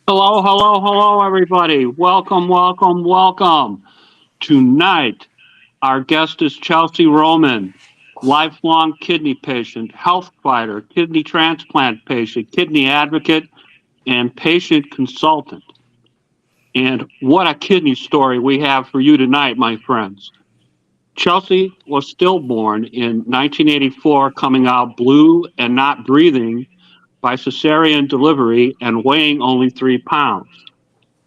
Hello, hello, hello, everybody. Welcome, welcome, welcome. Tonight, our guest is Chelsea Roman, lifelong kidney patient, health fighter, kidney transplant patient, kidney advocate, and patient consultant. And what a kidney story we have for you tonight, my friends. Chelsea was stillborn in 1984, coming out blue and not breathing by cesarean delivery and weighing only 3 pounds.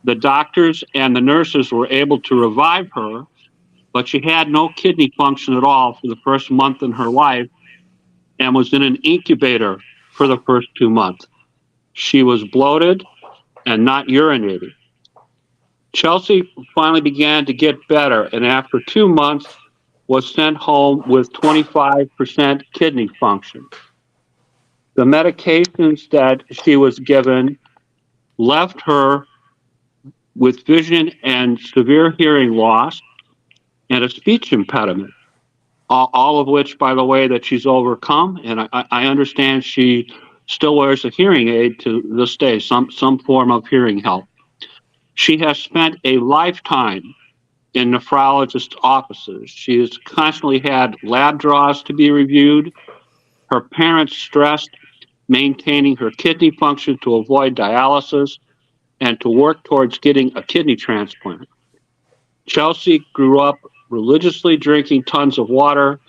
The doctors and the nurses were able to revive her, but she had no kidney function at all for the first month in her life and was in an incubator for the first 2 months. She was bloated and not urinating. Chelsea finally began to get better, and after 2 months was sent home with 25% kidney function. The medications that she was given left her with vision and severe hearing loss and a speech impediment, all of which, by the way, that she's overcome. And I understand she still wears a hearing aid to this day, some form of hearing help. She has spent a lifetime in nephrologist offices. She has constantly had lab draws to be reviewed. Her parents stressed maintaining her kidney function to avoid dialysis and to work towards getting a kidney transplant. Chelsea grew up religiously drinking tons of water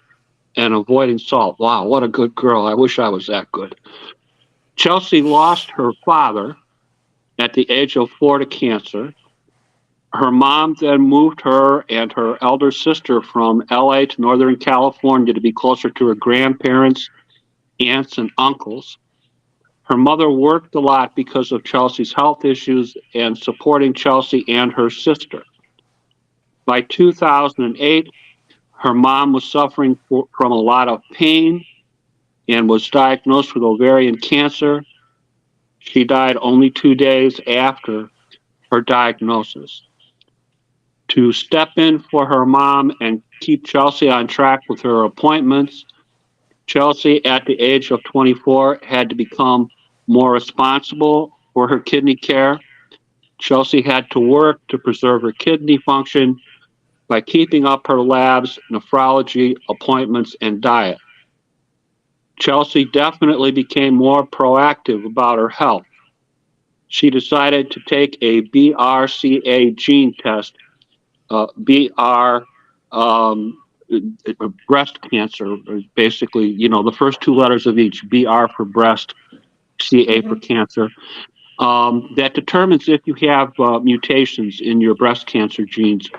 and avoiding salt. Wow, what a good girl. I wish I was that good. Chelsea lost her father at the age of 4 to cancer. Her mom then moved her and her elder sister from LA to Northern California to be closer to her grandparents, aunts, and uncles. Her mother worked a lot because of Chelsea's health issues and supporting Chelsea and her sister. By 2008, her mom was suffering from a lot of pain and was diagnosed with ovarian cancer. She died only 2 days after her diagnosis. To step in for her mom and keep Chelsea on track with her appointments, Chelsea, at the age of 24, had to become more responsible for her kidney care. Chelsea had to work to preserve her kidney function by keeping up her labs, nephrology, appointments, and diet. Chelsea definitely became more proactive about her health. She decided to take a BRCA gene test, BR breast cancer, basically, the first two letters of each, BR for breast, CA for cancer, that determines if you have mutations in your breast cancer genes.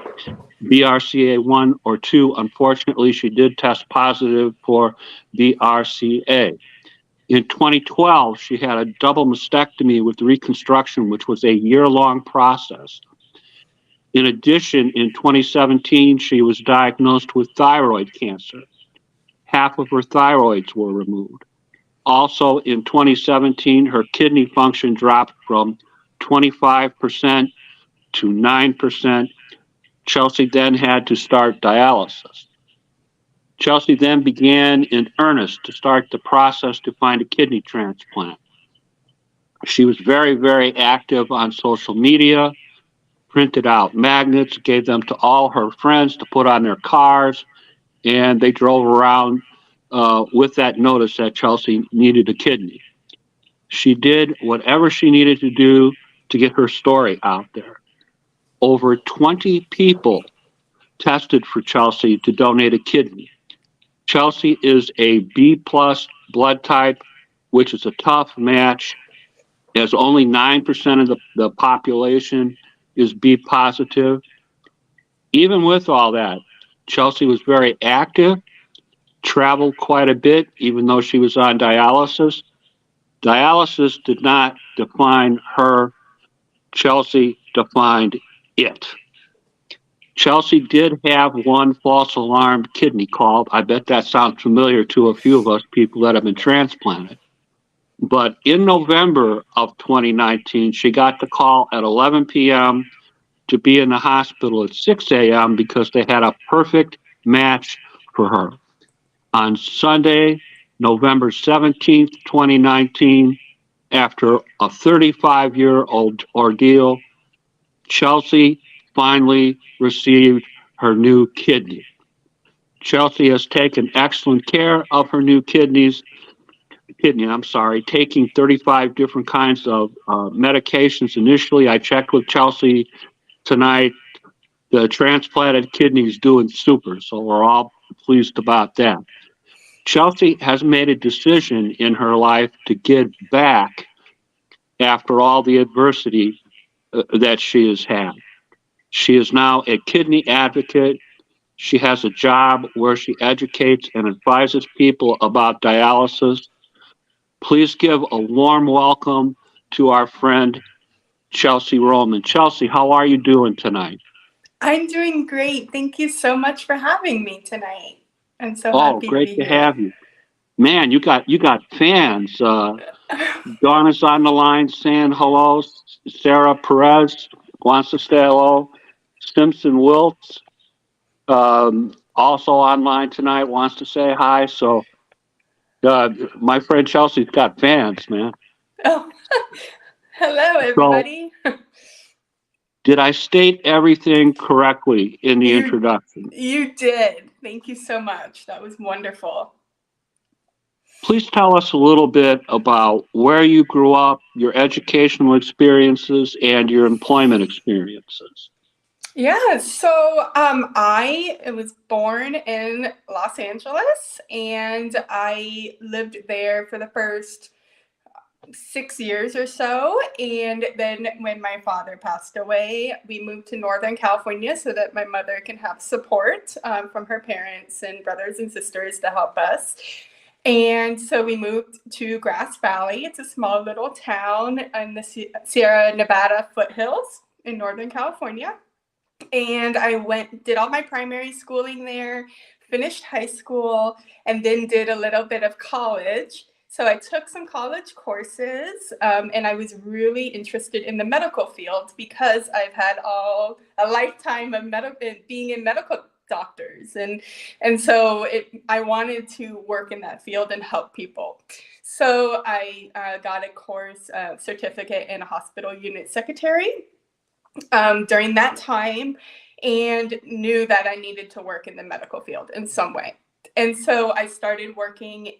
BRCA1 or 2, unfortunately, she did test positive for BRCA. In 2012, she had a double mastectomy with reconstruction, which was a year-long process. In addition, in 2017, she was diagnosed with thyroid cancer. Half of her thyroids were removed. Also, in 2017, her kidney function dropped from 25% to 9%. Chelsea then had to start dialysis. Chelsea then began in earnest to start the process to find a kidney transplant. She was very, very active on social media, printed out magnets, gave them to all her friends to put on their cars, and they drove around with that notice that Chelsea needed a kidney. She did whatever she needed to do to get her story out there. Over 20 people tested for Chelsea to donate a kidney. Chelsea is a B plus blood type, which is a tough match, as only 9% of the population is B positive. Even with all that, Chelsea was very active, traveled quite a bit, even though she was on dialysis. Dialysis did not define her. Chelsea defined it. Chelsea did have one false alarm kidney call. I bet that sounds familiar to a few of us people that have been transplanted. But in November of 2019, she got the call at 11 p.m. to be in the hospital at 6 a.m. because they had a perfect match for her. On Sunday, November 17th, 2019, After a 35-year-old ordeal, Chelsea finally received her new kidney. Chelsea has taken excellent care of her new taking 35 different kinds of medications initially. I checked with Chelsea tonight. The transplanted kidney is doing super, so we're all pleased about that. Chelsea has made a decision in her life to give back after all the adversity that she has had. She is now a kidney advocate. She has a job where she educates and advises people about dialysis. Please give a warm welcome to our friend Chelsea Roman. Chelsea, how are you doing tonight? I'm doing great. Thank you so much for having me tonight. I'm so Oh, happy to great be to here. have you. Man, you got fans. Donna's on the line saying hello. Sarah Perez wants to say hello. Simpson Wiltz, also online tonight, wants to say hi. So, my friend Chelsea's got fans, man. Oh, hello, So, everybody. did I state everything correctly in the You introduction? you did. Thank you so much. That was wonderful. Please tell us a little bit about where you grew up, your educational experiences, and your employment experiences. Yeah, I was born in Los Angeles and I lived there for the first 6 years or so. And then when my father passed away, we moved to Northern California so that my mother can have support from her parents and brothers and sisters to help us. And so we moved to Grass Valley. It's a small little town in the Sierra Nevada foothills in Northern California. And did all my primary schooling there, finished high school, and then did a little bit of college. So I took some college courses, and I was really interested in the medical field because I've had a lifetime of being in medical doctors, and so I wanted to work in that field and help people. So I got a course certificate in a hospital unit secretary during that time and knew that I needed to work in the medical field in some way. And so I started working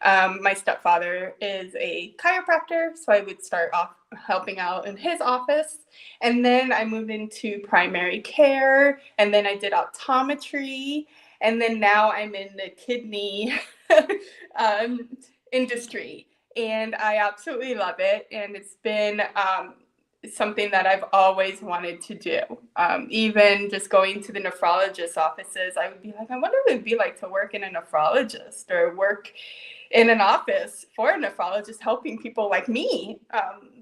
my stepfather is a chiropractor, so I would start off helping out in his office. And then I moved into primary care, and then I did optometry, and then now I'm in the kidney industry. And I absolutely love it. And it's been something that I've always wanted to do. Even just going to the nephrologist offices, I would be like, I wonder what it would be like to work in a nephrologist or work in an office for a nephrologist, helping people like me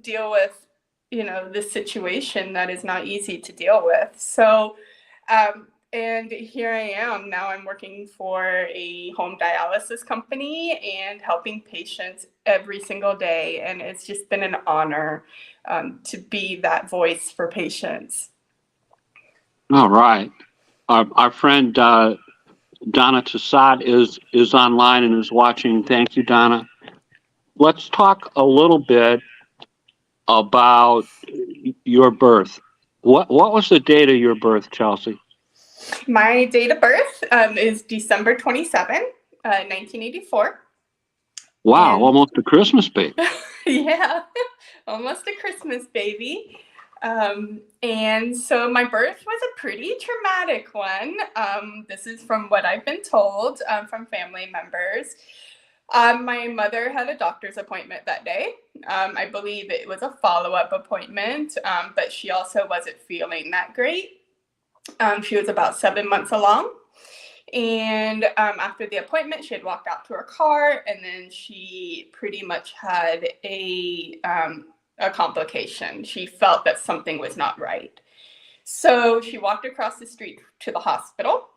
deal with, this situation that is not easy to deal with. So, and here I am. Now I'm working for a home dialysis company and helping patients every single day. And it's just been an honor to be that voice for patients. All right. Our friend Donna Tassad is online and is watching. Thank you, Donna. Let's talk a little bit about your birth. What was the date of your birth, Chelsea? My date of birth is December 27, 1984. Wow, And almost a Christmas baby. yeah, almost a Christmas baby. And so my birth was a pretty traumatic one. This is from what I've been told from family members. My mother had a doctor's appointment that day. I believe it was a follow-up appointment, but she also wasn't feeling that great. She was about 7 months along. And after the appointment, she had walked out to her car, and then she pretty much had a complication. She felt that something was not right. So she walked across the street to the hospital,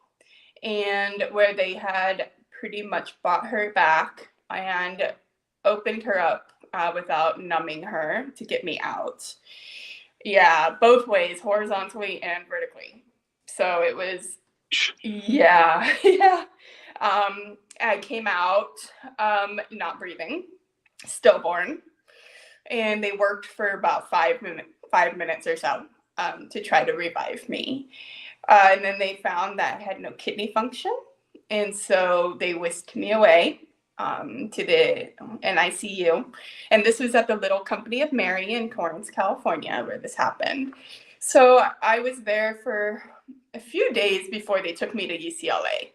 and where they had pretty much brought her back and opened her up without numbing her to get me out. Yeah, both ways, horizontally and vertically. So it was, yeah, yeah. I came out not breathing, stillborn. and they worked for about 5 minutes or so to try to revive me. And then they found that I had no kidney function, and so they whisked me away to the NICU. And this was at the Little Company of Mary in Torrance, California, where this happened. So I was there for a few days before they took me to UCLA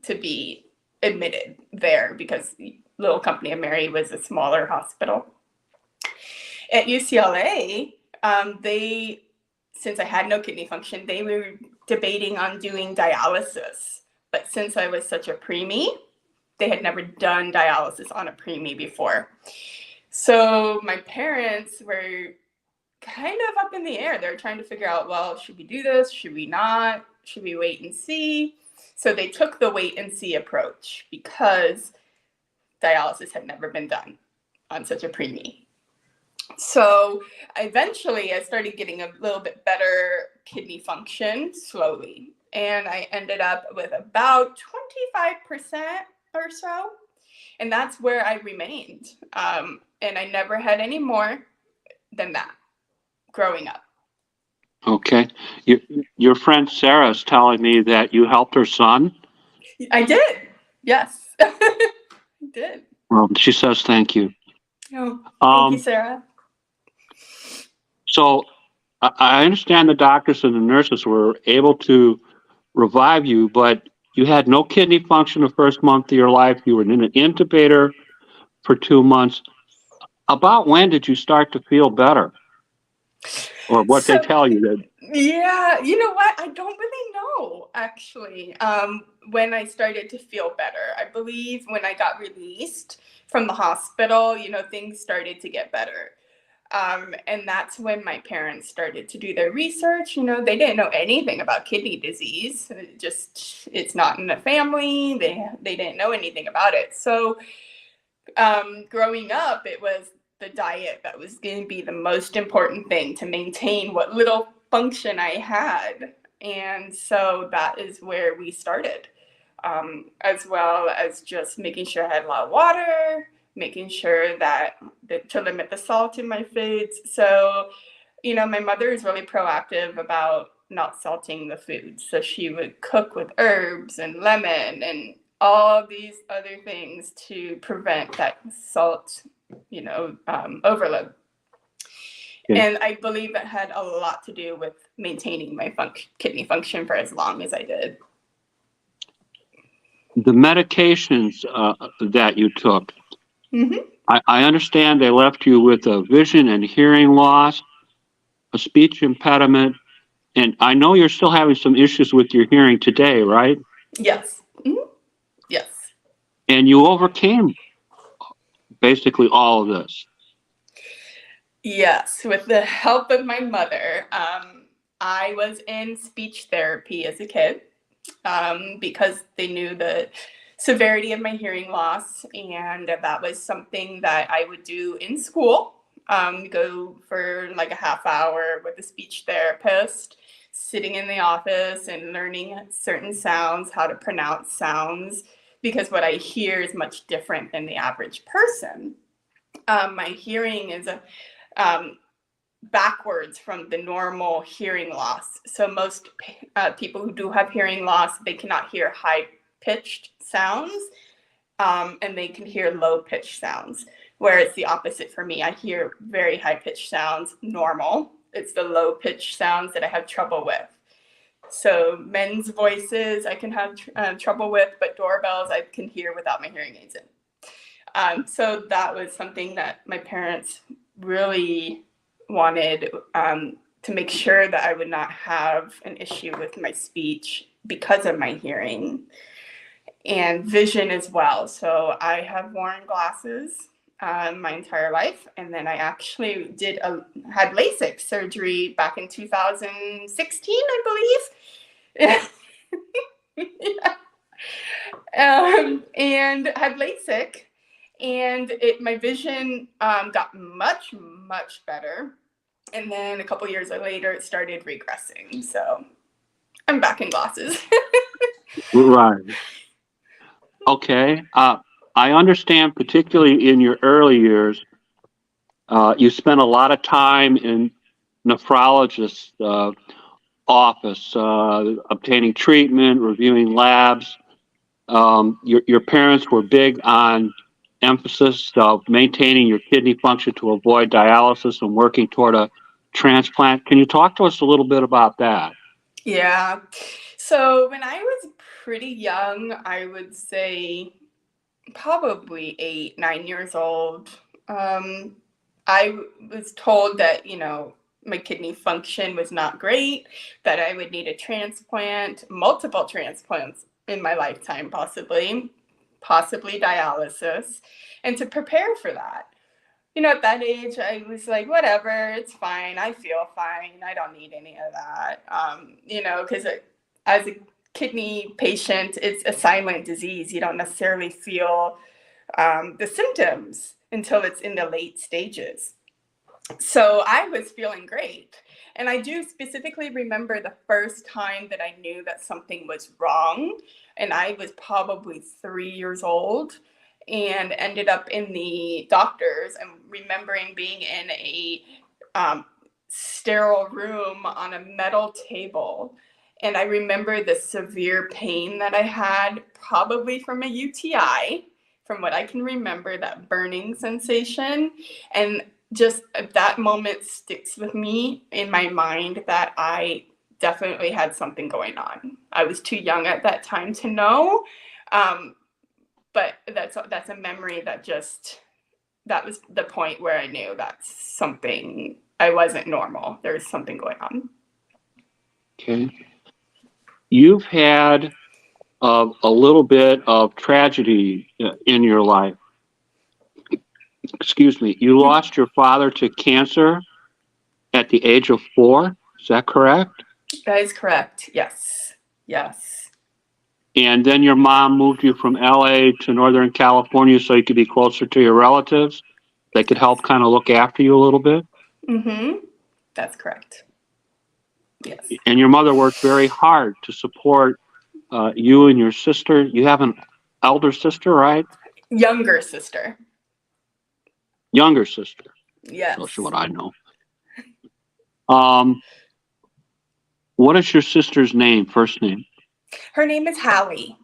to be admitted there, because Little Company of Mary was a smaller hospital. At UCLA, since I had no kidney function, they were debating on doing dialysis. But since I was such a preemie, they had never done dialysis on a preemie before. So my parents were kind of up in the air. They were trying to figure out, well, should we do this? Should we not? Should we wait and see? So they took the wait and see approach because dialysis had never been done on such a preemie. So eventually I started getting a little bit better kidney function slowly. And I ended up with about 25% or so. And that's where I remained. And I never had any more than that growing up. Okay. Your friend Sarah is telling me that you helped her son. I did. Yes. I did. Well, she says thank you. Oh, thank you, Sarah. So I understand the doctors and the nurses were able to revive you, but you had no kidney function the first month of your life. You were in an incubator for 2 months. About when did you start to feel better? Or what they tell you that? Yeah, you know what? I don't really know, actually, when I started to feel better. I believe when I got released from the hospital, things started to get better. And that's when my parents started to do their research. They didn't know anything about kidney disease. It's not in the family. They didn't know anything about it. So growing up, it was the diet that was going to be the most important thing to maintain what little function I had. And so that is where we started, as well as just making sure I had a lot of water, making sure that to limit the salt in my foods. So, my mother is really proactive about not salting the food. So she would cook with herbs and lemon and all these other things to prevent that salt, overload. Okay. And I believe it had a lot to do with maintaining my kidney function for as long as I did. The medications that you took, mm-hmm. I understand they left you with a vision and hearing loss, a speech impediment, and I know you're still having some issues with your hearing today, right? Yes. Mm-hmm. Yes. And you overcame basically all of this. Yes, with the help of my mother. I was in speech therapy as a kid because they knew the severity of my hearing loss, and that was something that I would do in school, go for like a half hour with a speech therapist, sitting in the office and learning certain sounds, how to pronounce sounds, because what I hear is much different than the average person. My hearing is backwards from the normal hearing loss. So most people who do have hearing loss, they cannot hear high-pitched sounds, and they can hear low-pitched sounds, where it's the opposite for me. I hear very high-pitched sounds normal. It's the low-pitched sounds that I have trouble with. So men's voices I can have trouble with, but doorbells I can hear without my hearing aids in. So that was something that my parents really wanted to make sure that I would not have an issue with my speech because of my hearing, and vision as well. So I have worn glasses my entire life, and then I actually had LASIK surgery back in 2016, I believe. Yeah. And had LASIK. And my vision got much, much better. And then a couple years later, it started regressing. So I'm back in glasses. Right. Okay. I understand, particularly in your early years, You spent a lot of time in nephrologist's office, obtaining treatment, reviewing labs. Your parents were big on emphasis of maintaining your kidney function to avoid dialysis and working toward a transplant. Can you talk to us a little bit about that? Yeah. So when I was pretty young, I would say probably 8, 9 years old, I was told that, my kidney function was not great, that I would need a transplant, multiple transplants in my lifetime, possibly dialysis. And to prepare for that, at that age, I was like, whatever, it's fine. I feel fine. I don't need any of that. Because as a kidney patient, it's a silent disease. You don't necessarily feel the symptoms until it's in the late stages. So I was feeling great. And I do specifically remember the first time that I knew that something was wrong. And I was probably 3 years old and ended up in the doctor's and remembering being in a sterile room on a metal table. And I remember the severe pain that I had, probably from a UTI, from what I can remember, that burning sensation. And just that moment sticks with me in my mind that I definitely had something going on. I was too young at that time to know, but that's a memory that was the point where I knew that's something. I wasn't normal. There was something going on. Okay. You've had a little bit of tragedy in your life. Excuse me. You lost your father to cancer at the age of 4. Is that correct? That is correct. Yes. Yes. And then your mom moved you from LA to Northern California so you could be closer to your relatives. They could help kind of look after you a little bit. Mm-hmm. That's correct. Yes. And your mother worked very hard to support you and your sister. You have an elder sister, right? Younger sister. Younger sister. Yes. That's what I know. What is your sister's name, first name? Her name is Hallie.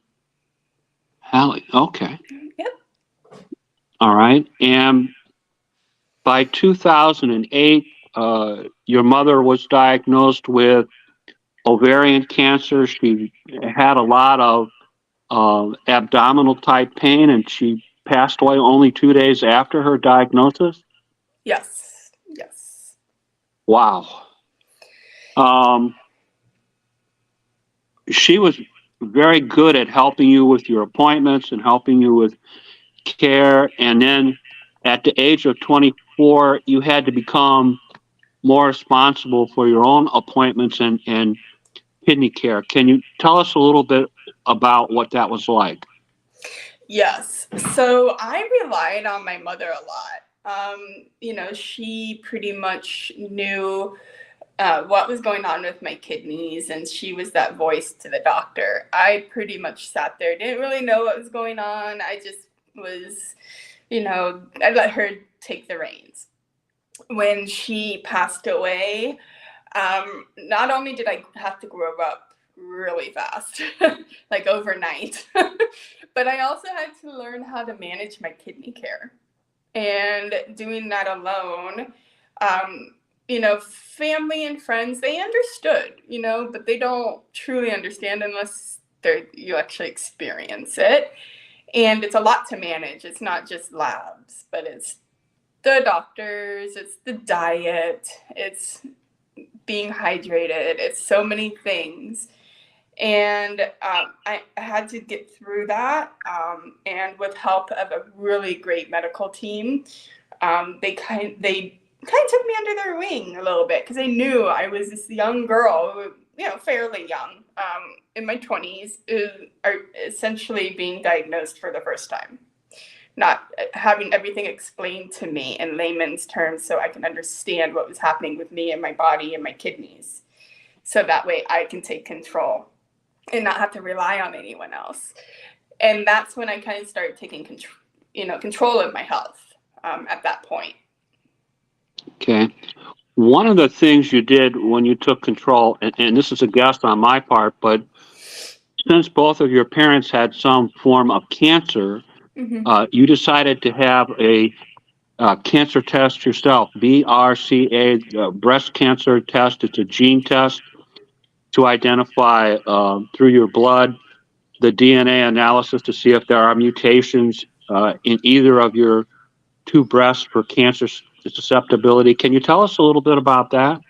Hallie. Okay. Yep. All right. And by 2008, your mother was diagnosed with ovarian cancer. She had a lot of abdominal type pain, and she passed away only 2 days after her diagnosis. Yes. Yes. Wow. She was very good at helping you with your appointments and helping you with care. And then at the age of 24, you had to become more responsible for your own appointments and kidney care. Can you tell us a little bit about what that was like? Yes. So I relied on my mother a lot. She pretty much knew what was going on with my kidneys, and she was that voice to the doctor. I pretty much sat there, didn't really know what was going on. I just was, I let her take the reins. When she passed away, not only did I have to grow up really fast, like overnight, but I also had to learn how to manage my kidney care. And doing that alone, family and friends, they understood, but they don't truly understand unless you actually experience it. And it's a lot to manage. It's not just labs, but it's the doctors, it's the diet, it's being hydrated, it's so many things. And I had to get through that. And with help of a really great medical team, they kind of took me under their wing a little bit because they knew I was this young girl, fairly young, in my 20s, are essentially being diagnosed for the first time. Not having everything explained to me in layman's terms so I can understand what was happening with me and my body and my kidneys. So that way I can take control and not have to rely on anyone else. And that's when I kind of started taking control of my health at that point. Okay. One of the things you did when you took control, and this is a guess on my part, but since both of your parents had some form of cancer, Hmm. you decided to have a cancer test yourself, BRCA, breast cancer test. It's a gene test to identify through your blood the DNA analysis to see if there are mutations in either of your two breasts for cancer susceptibility. Can you tell us a little bit about that?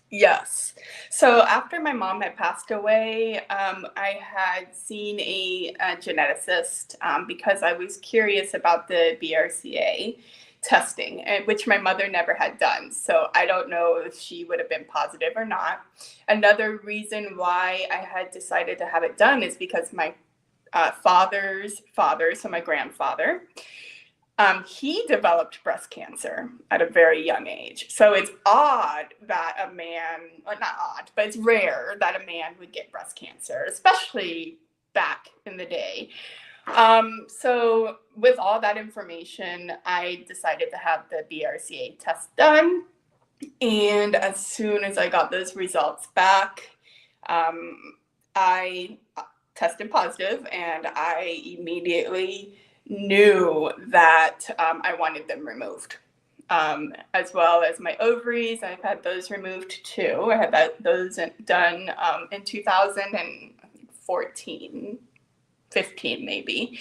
Yes. So after my mom had passed away, I had seen a geneticist because I was curious about the BRCA testing, which my mother never had done. So I don't know if she would have been positive or not. Another reason why I had decided to have it done is because my father's father, so my grandfather, he developed breast cancer at a very young age. So it's odd that a man, well, not odd, but it's rare that a man would get breast cancer, especially back in the day. So with all that information, I decided to have the BRCA test done. And as soon as I got those results back, I tested positive, and I immediately knew that I wanted them removed. As well as my ovaries, I've had those removed too. I had those done in 2014, 15 maybe.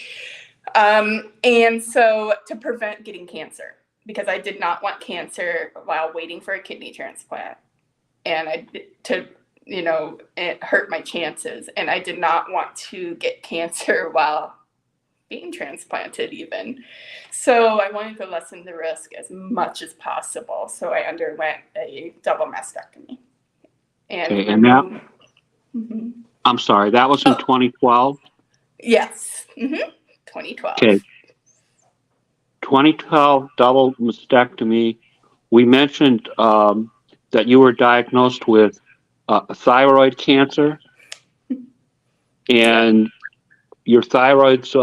And so to prevent getting cancer, because I did not want cancer while waiting for a kidney transplant, and it hurt my chances, and I did not want to get cancer while being transplanted even. So I wanted to lessen the risk as much as possible. So I underwent a double mastectomy. And Okay, and that, Mhm. I'm sorry, that was in Oh, 2012. yes, 2012. Okay, 2012 double mastectomy. We mentioned that you were diagnosed with thyroid cancer, Yeah. and your thyroids,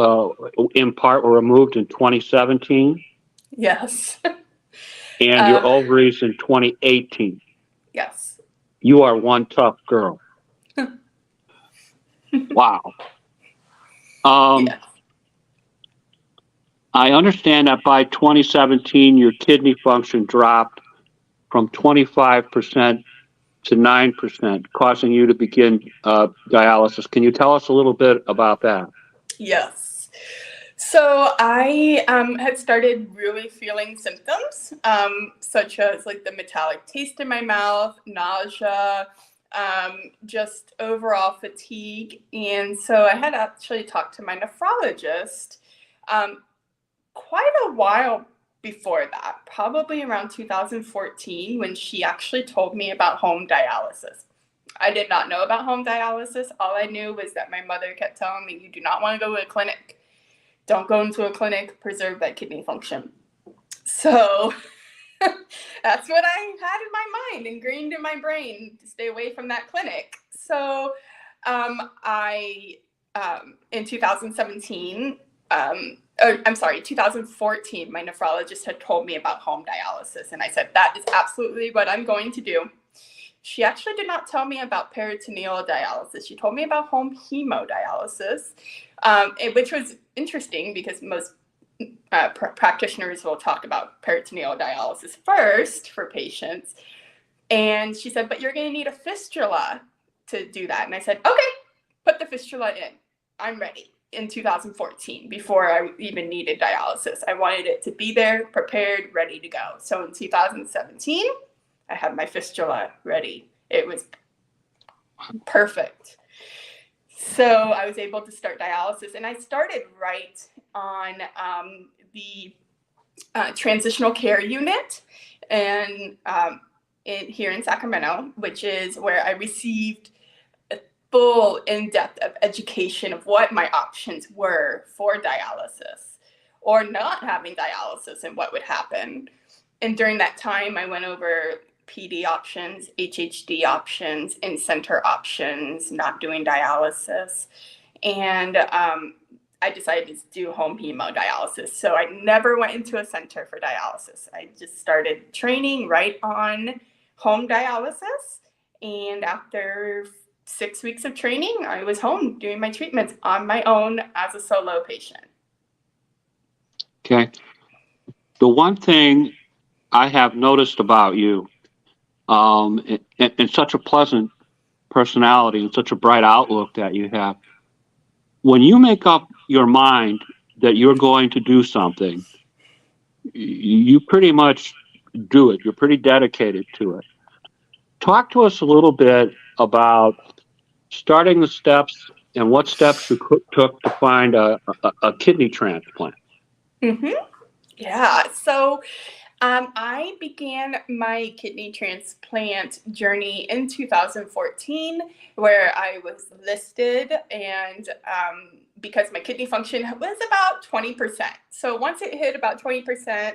in part, were removed in 2017, Yes. and your uh, ovaries in 2018. yes. You are one tough girl. Wow. Um, Yes. I understand that by 2017, your kidney function dropped from 25% to 9%, causing you to begin dialysis. Can you tell us a little bit about that? Yes. So I had started really feeling symptoms, such as like the metallic taste in my mouth, nausea, just overall fatigue. And so I had actually talked to my nephrologist um, quite a while before that, probably around 2014, when she actually told me about home dialysis. I did not know about home dialysis. All I knew was that my mother kept telling me, you do not want to go to a clinic. Don't go into a clinic, preserve that kidney function. So that's what I had in my mind, ingrained in my brain, to stay away from that clinic. So I, in 2017, I'm sorry, 2014, my nephrologist had told me about home dialysis. And I said, that is absolutely what I'm going to do. She actually did not tell me about peritoneal dialysis. She told me about home hemodialysis, which was interesting because most practitioners will talk about peritoneal dialysis first for patients. And she said, but you're going to need a fistula to do that. And I said, okay, put the fistula in. I'm ready. In 2014, before I even needed dialysis, I wanted it to be there, prepared, ready to go. So in 2017, I had my fistula ready. It was perfect. So I was able to start dialysis, and I started right on the transitional care unit, and here in Sacramento, which is where I received a full in-depth of education of what my options were for dialysis or not having dialysis and what would happen. And during that time, I went over PD options, HHD options, in-center options, not doing dialysis. And I decided to do home hemodialysis. So I never went into a center for dialysis. I just started training right on home dialysis. And after 6 weeks of training, I was home doing my treatments on my own as a solo patient. Okay. The one thing I have noticed about you, and such a pleasant personality and such a bright outlook that you have, when you make up your mind that you're going to do something, you pretty much do it. You're pretty dedicated to it. Talk to us a little bit about starting the steps and what steps you took to find a kidney transplant. Mm-hmm. Yeah. So I began my kidney transplant journey in 2014, where I was listed, and because my kidney function was about 20%. So once it hit about 20%,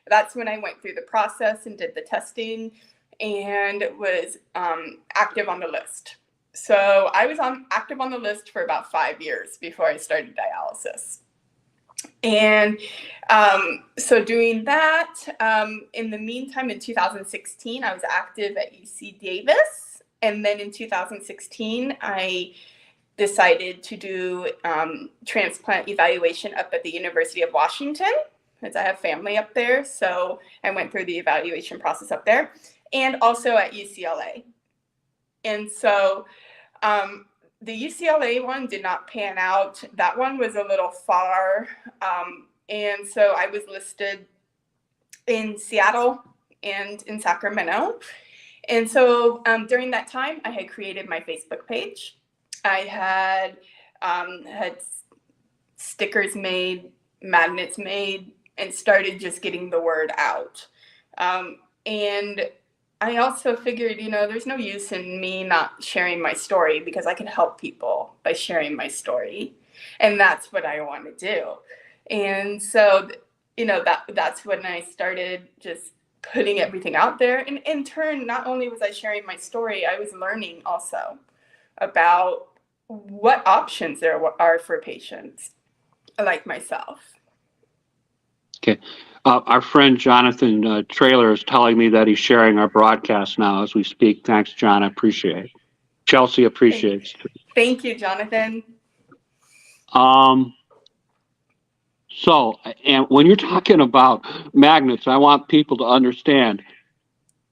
that's when I went through the process and did the testing and was active on the list. So I was active on the list for about 5 years before I started dialysis. And so doing that, in the meantime, in 2016, I was active at UC Davis. And then in 2016, I decided to do transplant evaluation up at the University of Washington, because I have family up there. So I went through the evaluation process up there, and also at UCLA. And so the UCLA one did not pan out. That one was a little far. And so I was listed in Seattle and in Sacramento. And so during that time, I had created my Facebook page. I had stickers made, magnets made, and started just getting the word out. And I also figured, there's no use in me not sharing my story, because I can help people by sharing my story. And that's what I want to do. And so, that's when I started just putting everything out there. And in turn, not only was I sharing my story, I was learning also about what options there are for patients like myself. Okay. Our friend Jonathan Traylor is telling me that he's sharing our broadcast now as we speak. Thanks, John. I appreciate it. Chelsea appreciates it. Thank you, Jonathan. So, and when you're talking about magnets, I want people to understand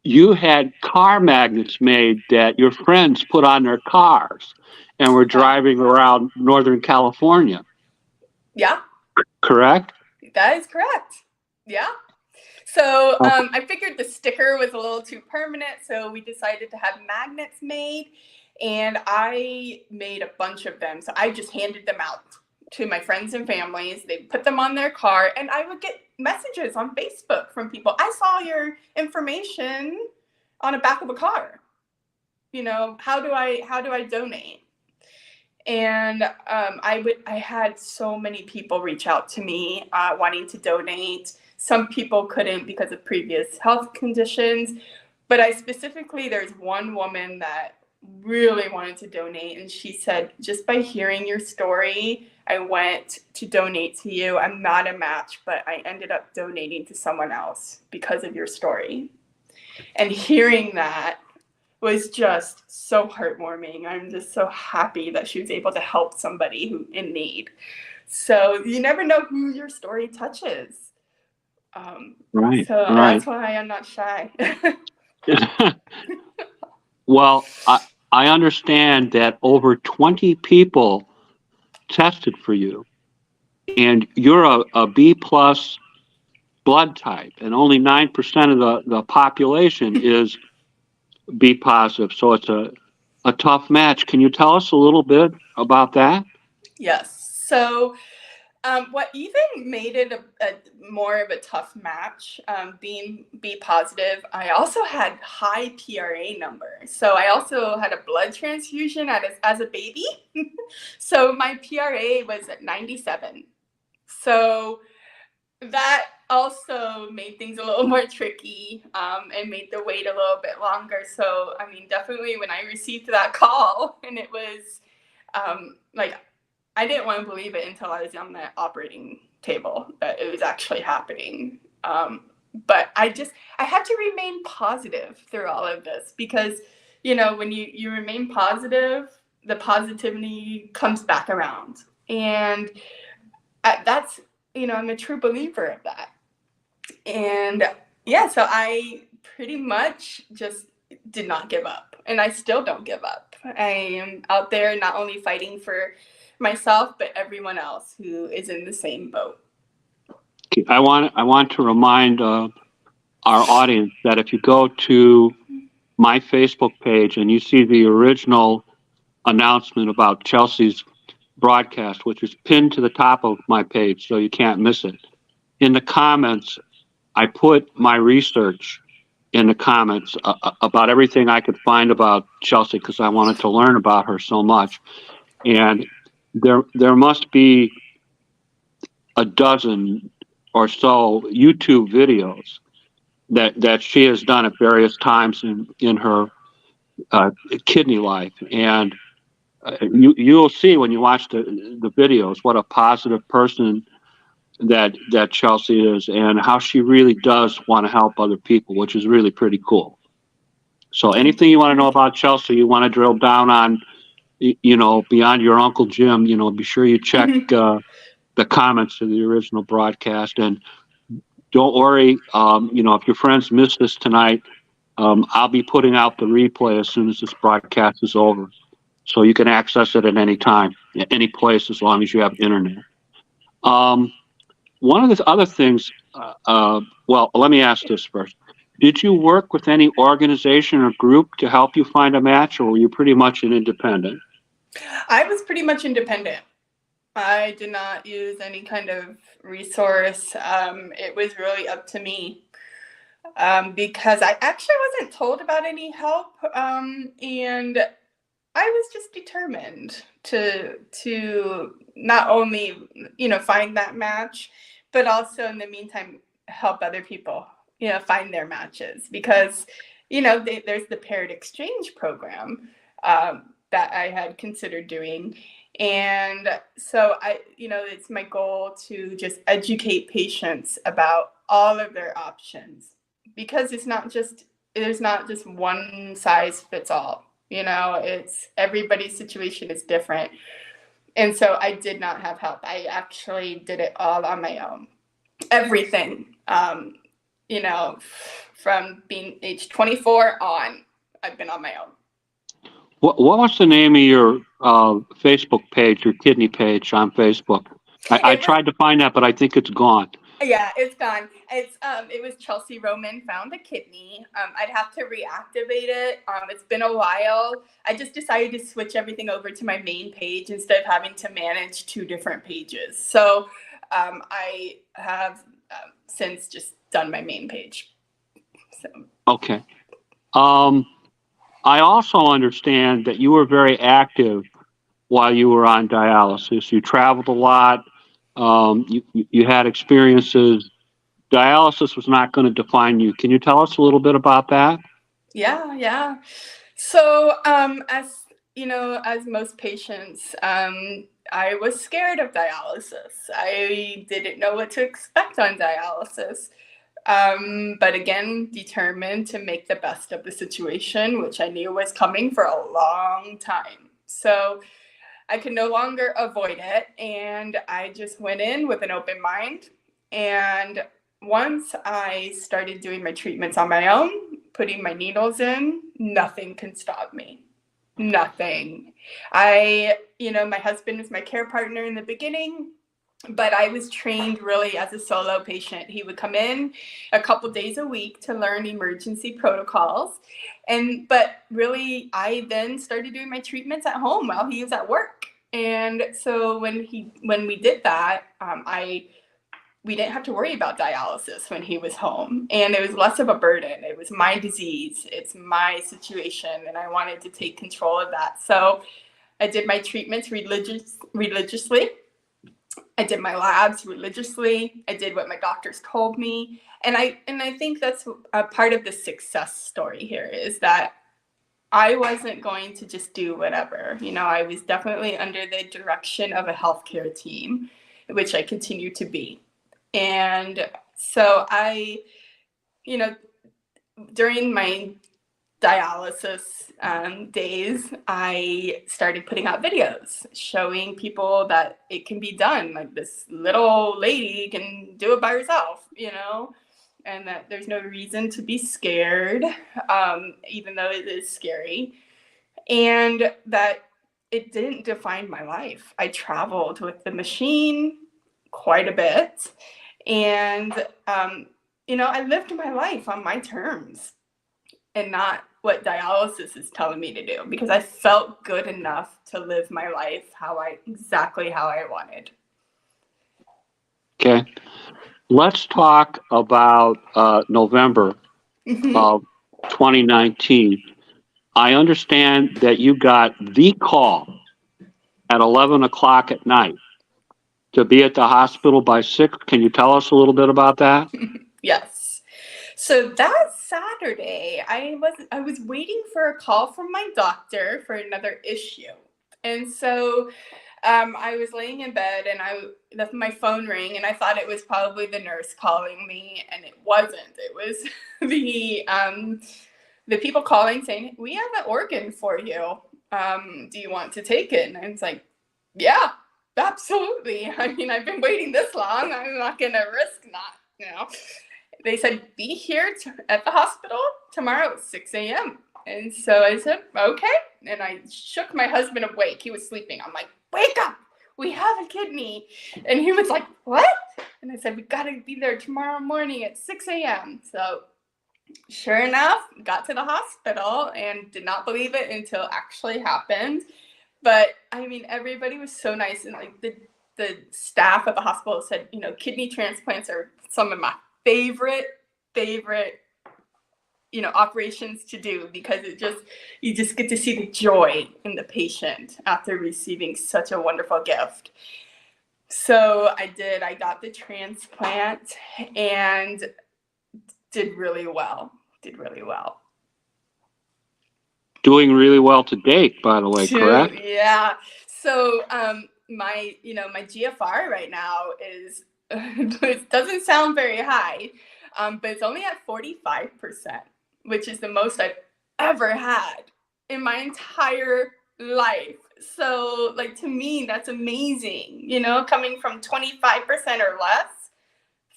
you had car magnets made that your friends put on their cars and were driving around Northern California. Yeah. Correct? That is correct. Yeah. So I figured the sticker was a little too permanent, so we decided to have magnets made, and I made a bunch of them. So I just handed them out to my friends and families. They put them on their car, and I would get messages on Facebook from people. I saw your information on the back of a car. How do I donate? And I had so many people reach out to me wanting to donate. Some people couldn't because of previous health conditions, but there's one woman that really wanted to donate, and she said, just by hearing your story, I went to donate to you. I'm not a match, but I ended up donating to someone else because of your story. And hearing that was just so heartwarming. I'm just so happy that she was able to help somebody who in need. So you never know who your story touches. Right. So that's why I'm not shy. Well, I understand that over 20 people tested for you, and you're a B plus blood type, and only 9% of the population is B positive. So it's a tough match. Can you tell us a little bit about that? Yes. So what even made it a more of a tough match, being B positive, I also had high PRA numbers. So I also had a blood transfusion as a baby. So my PRA was at 97. So that also made things a little more tricky, and made the wait a little bit longer. So, definitely when I received that call, and it was I didn't want to believe it until I was on the operating table that it was actually happening. But I had to remain positive through all of this because, when you remain positive, the positivity comes back around. And that's, I'm a true believer of that. And yeah, so I pretty much just did not give up. And I still don't give up. I am out there not only fighting for myself, but everyone else who is in the same boat. I want to remind our audience that if you go to my Facebook page and you see the original announcement about Chelsea's broadcast, which is pinned to the top of my page so you can't miss it, in the comments, I put my research in the comments about everything I could find about Chelsea because I wanted to learn about her so much. And there must be a dozen or so YouTube videos that she has done at various times in her kidney life. And you'll see when you watch the videos what a positive person that Chelsea is and how she really does want to help other people, which is really pretty cool. So anything you want to know about Chelsea, you want to drill down on, beyond your Uncle Jim, be sure you check the comments to the original broadcast. And don't worry, if your friends missed this tonight, I'll be putting out the replay as soon as this broadcast is over. So you can access it at any time, at any place, as long as you have internet. One of the other things, well, let me ask this first. Did you work with any organization or group to help you find a match, or were you pretty much an independent? I was pretty much independent. I did not use any kind of resource. It was really up to me because I actually wasn't told about any help. And I was just determined to not only, find that match, but also in the meantime, help other people, find their matches because, there's the paired exchange program that I had considered doing. And so it's my goal to just educate patients about all of their options because there's not just one size fits all. It's everybody's situation is different. And so I did not have help. I actually did it all on my own. Everything, from being age 24 on, I've been on my own. What was the name of your Facebook page, your kidney page on Facebook? I tried to find that, but I think it's gone. Yeah, it's gone. It was Chelsea Roman Found a Kidney. I'd have to reactivate it. It's been a while. I just decided to switch everything over to my main page instead of having to manage two different pages. So I have since just done my main page. So. Okay. I also understand that you were very active while you were on dialysis. You traveled a lot. You had experiences. Dialysis was not going to define you. Can you tell us a little bit about that? Yeah. So, as most patients, I was scared of dialysis. I didn't know what to expect on dialysis. But again, determined to make the best of the situation, which I knew was coming for a long time. So I could no longer avoid it. And I just went in with an open mind. And once I started doing my treatments on my own, putting my needles in, nothing can stop me. Nothing. My husband was my care partner in the beginning, but I was trained really as a solo patient. He would come in a couple days a week to learn emergency protocols. But really, I then started doing my treatments at home while he was at work. And so when we did that, we didn't have to worry about dialysis when he was home. And it was less of a burden. It was my disease. It's my situation. And I wanted to take control of that. So I did my treatments religiously. I did my labs religiously. I did what my doctors told me. And I think that's a part of the success story here is that I wasn't going to just do whatever. I was definitely under the direction of a healthcare team, which I continue to be. And so you know, during my dialysis days, I started putting out videos showing people that it can be done. Like, this little lady can do it by herself, and that there's no reason to be scared, even though it is scary, and that it didn't define my life. I traveled with the machine quite a bit, and I lived my life on my terms and not what dialysis is telling me to do, because I felt good enough to live my life exactly how I wanted. Okay. Let's talk about November of 2019. I understand that you got the call at 11 o'clock at night to be at the hospital by 6. Can you tell us a little bit about that? Yes. So that Saturday, I was waiting for a call from my doctor for another issue. And so I was laying in bed and my phone rang, and I thought it was probably the nurse calling me, and it wasn't. It was the people calling saying, "We have an organ for you. Do you want to take it?" And it's like, yeah, absolutely. I mean, I've been waiting this long. I'm not going to risk not. They said, be here at the hospital tomorrow at 6 a.m. And so I said, okay. And I shook my husband awake. He was sleeping. I'm like, wake up. We have a kidney. And he was like, what? And I said, we got to be there tomorrow morning at 6 a.m. So sure enough, got to the hospital and did not believe it until it actually happened. But I mean, everybody was so nice. And like the staff at the hospital said, kidney transplants are some of my favorite operations to do, because you just get to see the joy in the patient after receiving such a wonderful gift. So I got the transplant and did really well. Doing really well to date, by the way, correct? Yeah. So my GFR right now is it doesn't sound very high, but it's only at 45%, which is the most I've ever had in my entire life. So, like, to me, that's amazing, coming from 25% or less.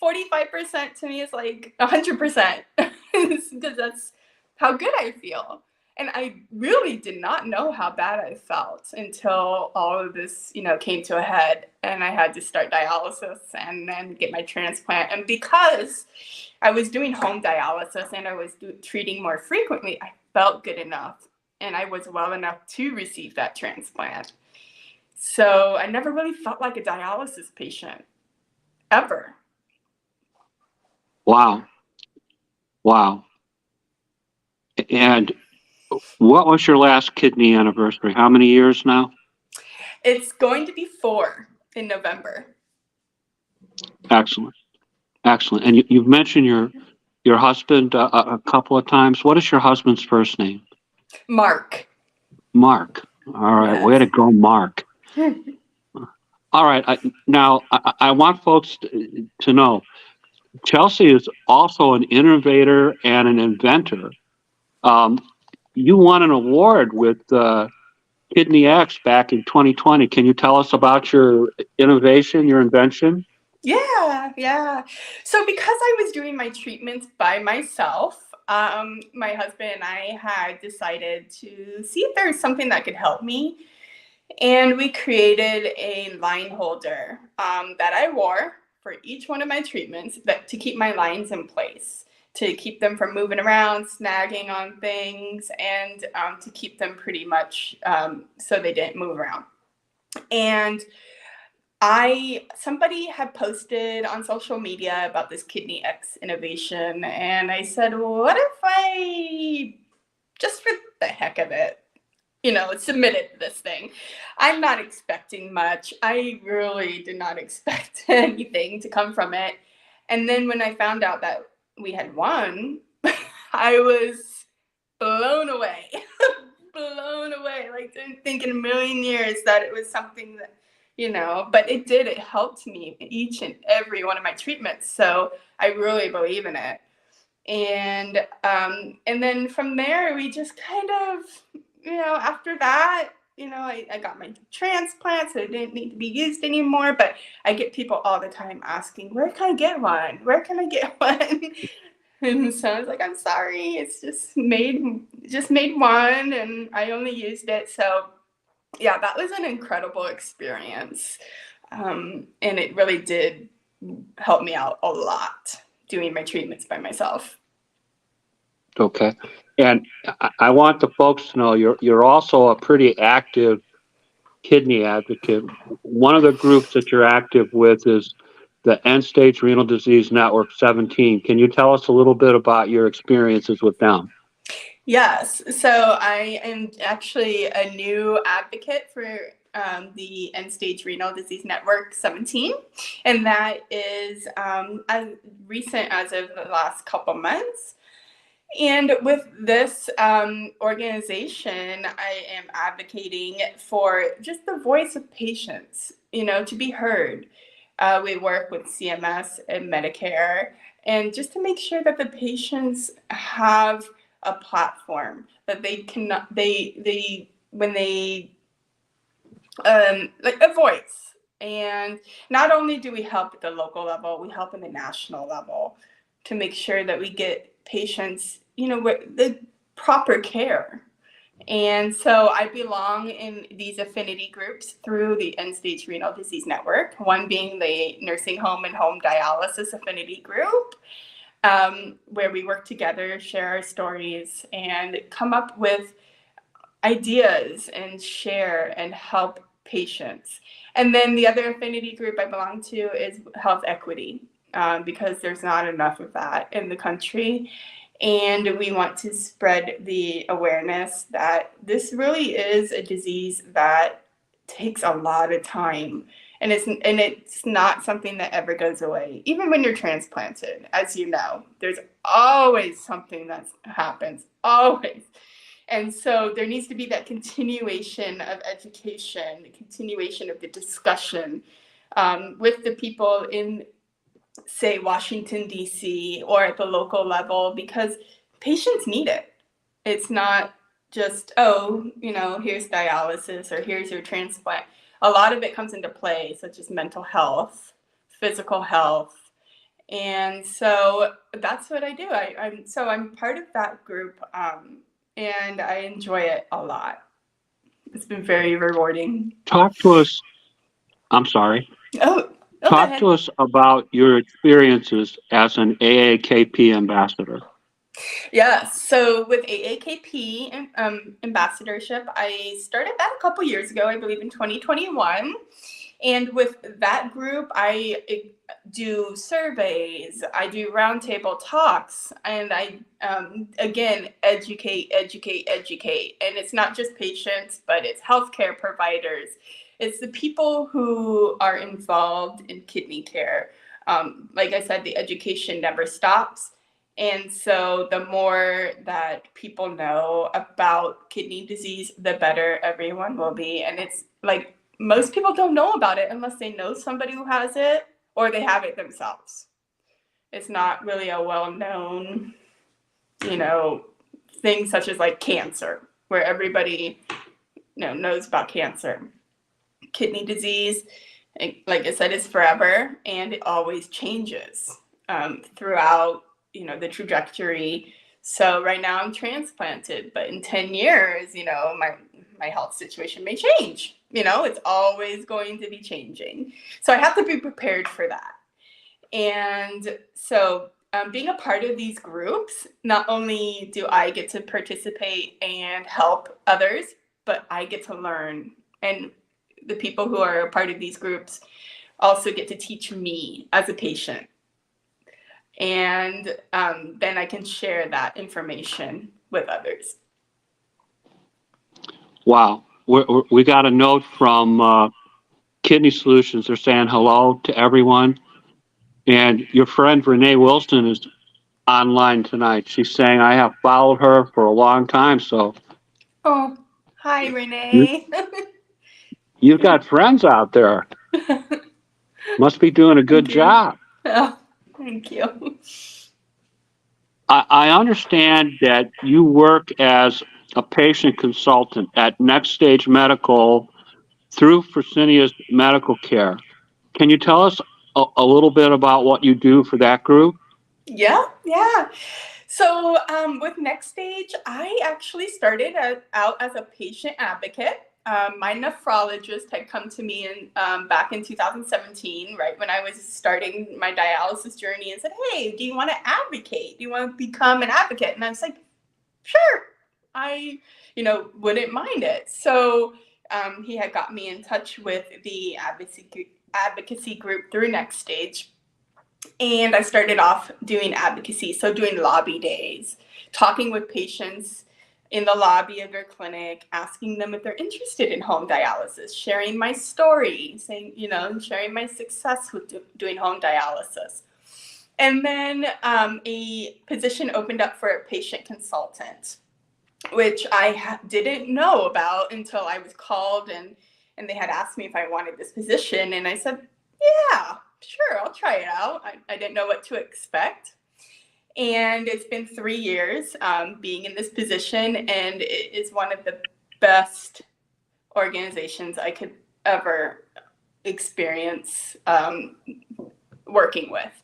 45% to me is like 100%, because that's how good I feel. And I really did not know how bad I felt until all of this, came to a head, and I had to start dialysis and then get my transplant. And because I was doing home dialysis and I was treating more frequently, I felt good enough and I was well enough to receive that transplant. So I never really felt like a dialysis patient, ever. Wow. And what was your last kidney anniversary? How many years now? It's going to be 4 in November. Excellent. And you've mentioned your husband a couple of times. What is your husband's first name? Mark. All right. Yes. Way to go, Mark. All right. I want folks to know Chelsea is also an innovator and an inventor. You won an award with Kidney X back in 2020. Can you tell us about your innovation, your invention? Yeah. So because I was doing my treatments by myself, my husband and I had decided to see if there was something that could help me. And we created a line holder that I wore for each one of my treatments to keep my lines in place, to keep them from moving around, snagging on things, and to keep them pretty much so they didn't move around. And somebody had posted on social media about this Kidney X innovation, and I said, well, what if I, just for the heck of it, submitted this thing? I'm not expecting much. I really did not expect anything to come from it. And then when I found out that we had won, I was blown away. blown away. Like, didn't think in a million years that it was something that, but it did. It helped me in each and every one of my treatments. So I really believe in it. And then from there, we just kind of, after that, I got my transplant, so it didn't need to be used anymore. But I get people all the time asking, where can I get one? Where can I get one? And so I was like, I'm sorry, it's just made one, and I only used it. So yeah, that was an incredible experience. And it really did help me out a lot doing my treatments by myself. Okay. And I want the folks to know you're also a pretty active kidney advocate. One of the groups that you're active with is the End-Stage Renal Disease Network 17. Can you tell us a little bit about your experiences with them? Yes. So I am actually a new advocate for the End-Stage Renal Disease Network 17. And that is as recent as of the last couple months. And with this organization, I am advocating for just the voice of patients, to be heard. We work with CMS and Medicare, and just to make sure that the patients have a platform that they cannot, when they, like a voice. And not only do we help at the local level, we help in the national level to make sure that we get patients, with the proper care. And so I belong in these affinity groups through the End-Stage Renal Disease Network, one being the Nursing Home and Home Dialysis Affinity Group, where we work together, share our stories, and come up with ideas and share and help patients. And then the other affinity group I belong to is health equity, because there's not enough of that in the country. And we want to spread the awareness that this really is a disease that takes a lot of time. And it's not something that ever goes away. Even when you're transplanted, as you know, there's always something that happens, always. And so there needs to be that continuation of education, the continuation of the discussion with the people in, say, Washington, D.C., or at the local level, because patients need it. It's not just, here's dialysis or here's your transplant. A lot of it comes into play, such as mental health, physical health. And so that's what I do. I'm part of that group, and I enjoy it a lot. It's been very rewarding. Talk to us. I'm sorry. Oh, Talk to us about your experiences as an AAKP ambassador. Yes. So with AAKP ambassadorship, I started that a couple years ago, I believe in 2021. And with that group, I do surveys, I do roundtable talks, and I, again, educate. And it's not just patients, but it's healthcare providers. It's the people who are involved in kidney care. Like I said, the education never stops. And so the more that people know about kidney disease, the better everyone will be. And it's like, most people don't know about it unless they know somebody who has it or they have it themselves. It's not really a well-known, thing such as like cancer, where everybody, knows about cancer. Kidney disease, like I said, is forever, and it always changes throughout, the trajectory. So right now I'm transplanted, but in 10 years, my health situation may change. It's always going to be changing. So I have to be prepared for that. And so being a part of these groups, not only do I get to participate and help others, but I get to learn. And the people who are a part of these groups also get to teach me as a patient. And then I can share that information with others. Wow. We got a note from Kidney Solutions. They're saying hello to everyone. And your friend Renee Wilson is online tonight. She's saying, I have followed her for a long time. So Hi, You, Renee. you've got friends out there. Must be doing a I good do. job. Oh, thank you. I understand that you work as a patient consultant at Next Stage Medical through Fresenius Medical Care. Can you tell us a little bit about what you do for that group? Yeah. So, with Next Stage, I actually started out as a patient advocate. My nephrologist had come to me back in 2017, right when I was starting my dialysis journey, and said, "Hey, do you want to advocate? Do you want to become an advocate?" And I was like, "Sure, I, wouldn't mind it." So, he had got me in touch with the advocacy group through Next Stage. And I started off doing advocacy, so doing lobby days, talking with patients in the lobby of their clinic, asking them if they're interested in home dialysis, sharing my story, sharing my success with doing home dialysis. And then a position opened up for a patient consultant, which I didn't know about until I was called and they had asked me if I wanted this position. And I said, yeah, sure, I'll try it out. I didn't know what to expect. And it's been 3 years being in this position, and it is one of the best organizations I could ever experience working with.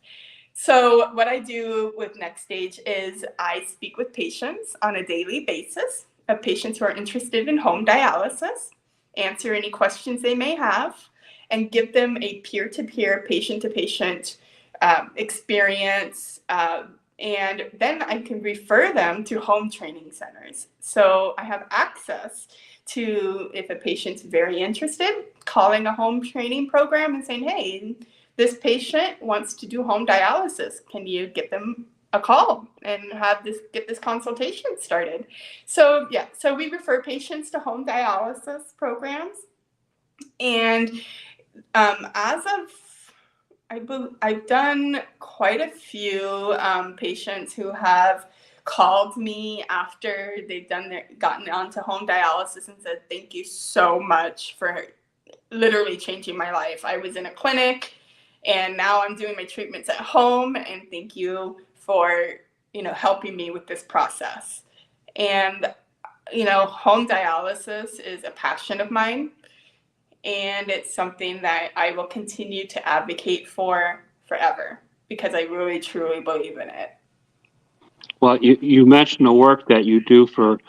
So what I do with Next Stage is I speak with patients on a daily basis of patients who are interested in home dialysis, answer any questions they may have, and give them a peer-to-peer, patient-to-patient experience. And then I can refer them to home training centers. So I have access to, if a patient's very interested, calling a home training program and saying, hey, this patient wants to do home dialysis. Can you get them a call and get this consultation started? So we refer patients to home dialysis programs. And as of I've done quite a few patients who have called me after they've gotten onto home dialysis and said, thank you so much for literally changing my life. I was in a clinic and now I'm doing my treatments at home, and thank you for, helping me with this process. And, home dialysis is a passion of mine, and it's something that I will continue to advocate for forever because I really, truly believe in it. Well, you mentioned the work that you do for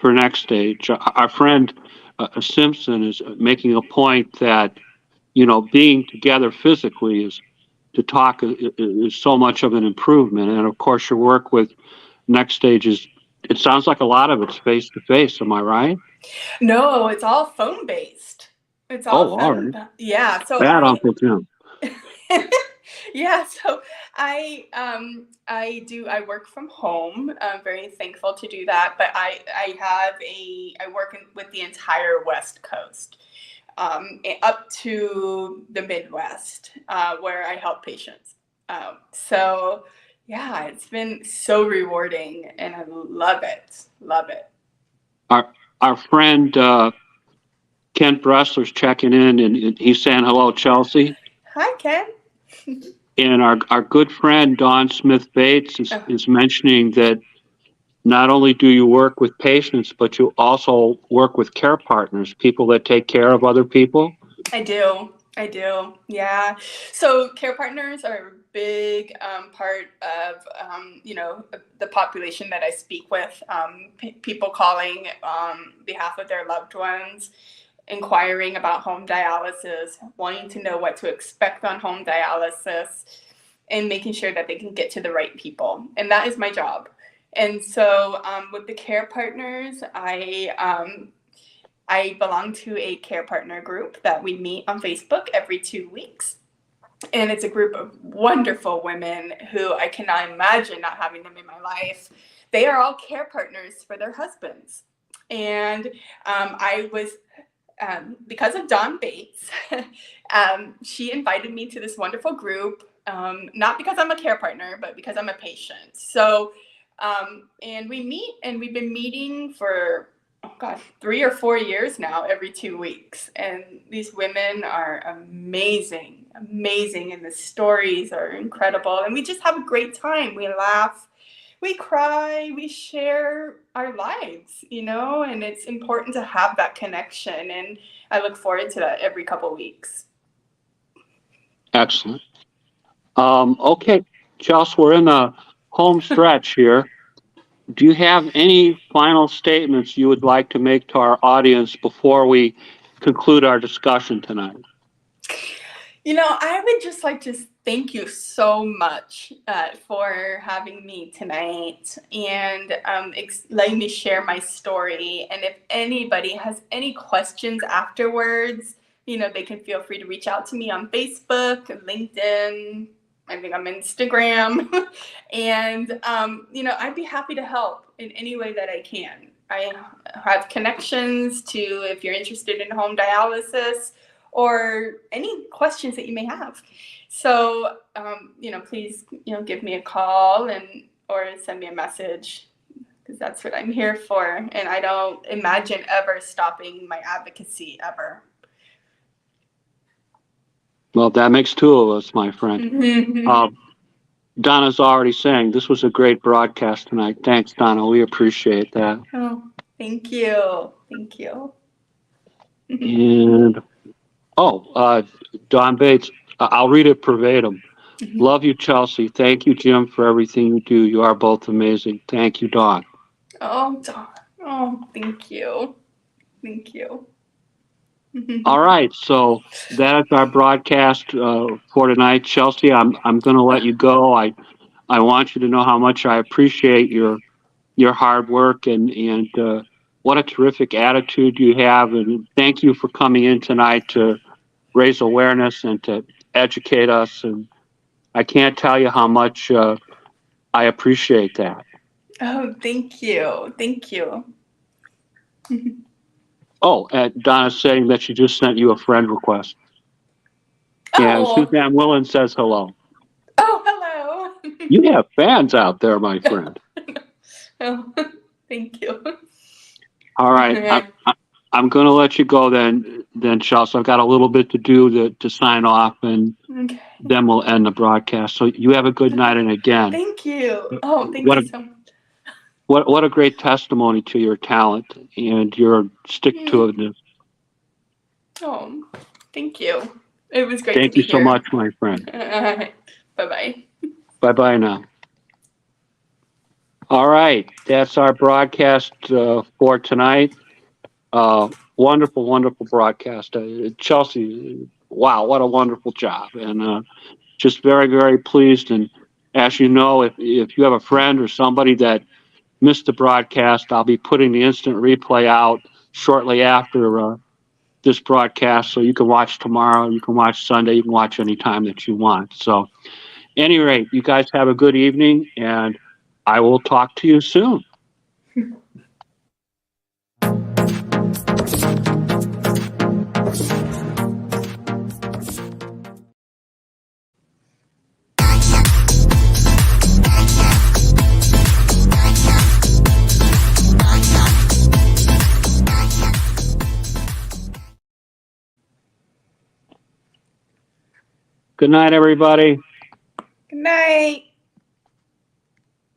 Next Stage. Our friend Simpson is making a point that being together physically is to talk is so much of an improvement, and of course your work with Next Stage is. It sounds like a lot of it's face to face. Am I right? No, it's all phone based. It's all Oh, all phone. right. Yeah. So Bad Uncle Tim. yeah, so I work from home. I'm very thankful to do that, but I work with the entire West Coast, up to the Midwest, where I help patients. So yeah, it's been so rewarding, and I love it. Love it. Our friend Kent Bressler's checking in, and he's saying hello, Chelsea. Hi, Ken. And our good friend Don Smith Bates is mentioning that not only do you work with patients, but you also work with care partners, people that take care of other people. I do. I do. Yeah. So care partners are a big part of, the population that I speak with. People calling on behalf of their loved ones, inquiring about home dialysis, wanting to know what to expect on home dialysis, and making sure that they can get to the right people. And that is my job. And so with the care partners, I belong to a care partner group that we meet on Facebook every 2 weeks. And it's a group of wonderful women who I cannot imagine not having them in my life. They are all care partners for their husbands. And I was, because of Dawn Bates, she invited me to this wonderful group, not because I'm a care partner, but because I'm a patient. So, and we meet, and we've been meeting for oh God, 3 or 4 years now, every 2 weeks. And these women are amazing, amazing. And the stories are incredible. And we just have a great time. We laugh, we cry, we share our lives, and it's important to have that connection. And I look forward to that every couple weeks. Excellent. Okay, Chelsea, we're in the home stretch here. Do you have any final statements you would like to make to our audience before we conclude our discussion tonight? I would just like to thank you so much for having me tonight and letting me share my story. And if anybody has any questions afterwards, they can feel free to reach out to me on Facebook, LinkedIn. I think I'm Instagram. And, I'd be happy to help in any way that I can. I have connections to, if you're interested in home dialysis, or any questions that you may have. So, please, give me a call or send me a message, because that's what I'm here for. And I don't imagine ever stopping my advocacy ever. Well, that makes two of us, my friend. Donna's already saying this was a great broadcast tonight. Thanks, Donna. We appreciate that. Oh, thank you. Thank you. And Don Bates, I'll read it verbatim. Love you, Chelsea. Thank you, Jim, for everything you do. You are both amazing. Thank you, Don. Oh, Don. Oh, thank you. Thank you. All right, so that is our broadcast for tonight. Chelsea, I'm going to let you go. I want you to know how much I appreciate your hard work and what a terrific attitude you have. And thank you for coming in tonight to raise awareness and to educate us. And I can't tell you how much I appreciate that. Oh, thank you. Thank you. Donna's saying that she just sent you a friend request. And Suzanne Willen says hello. Oh, hello. You have fans out there, my friend. Oh, thank you. All right. I'm going to let you go then, Chelsea. I've got a little bit to do to sign off, and then we'll end the broadcast. So you have a good night, and again. Thank you. Oh, thank you so much. What a great testimony to your talent and your stick-to-itiveness. Oh, thank you. It was great Thank to be you so here. much, my friend. Bye-bye. Bye-bye now. All right, that's our broadcast for tonight. Wonderful, wonderful broadcast. Chelsea, wow, what a wonderful job. And just very, very pleased. And as you know, if you have a friend or somebody that missed the broadcast, I'll be putting the instant replay out shortly after this broadcast. So you can watch tomorrow, you can watch Sunday, you can watch any time that you want. So, at any rate, you guys have a good evening, and I will talk to you soon. Good night, everybody. Good night.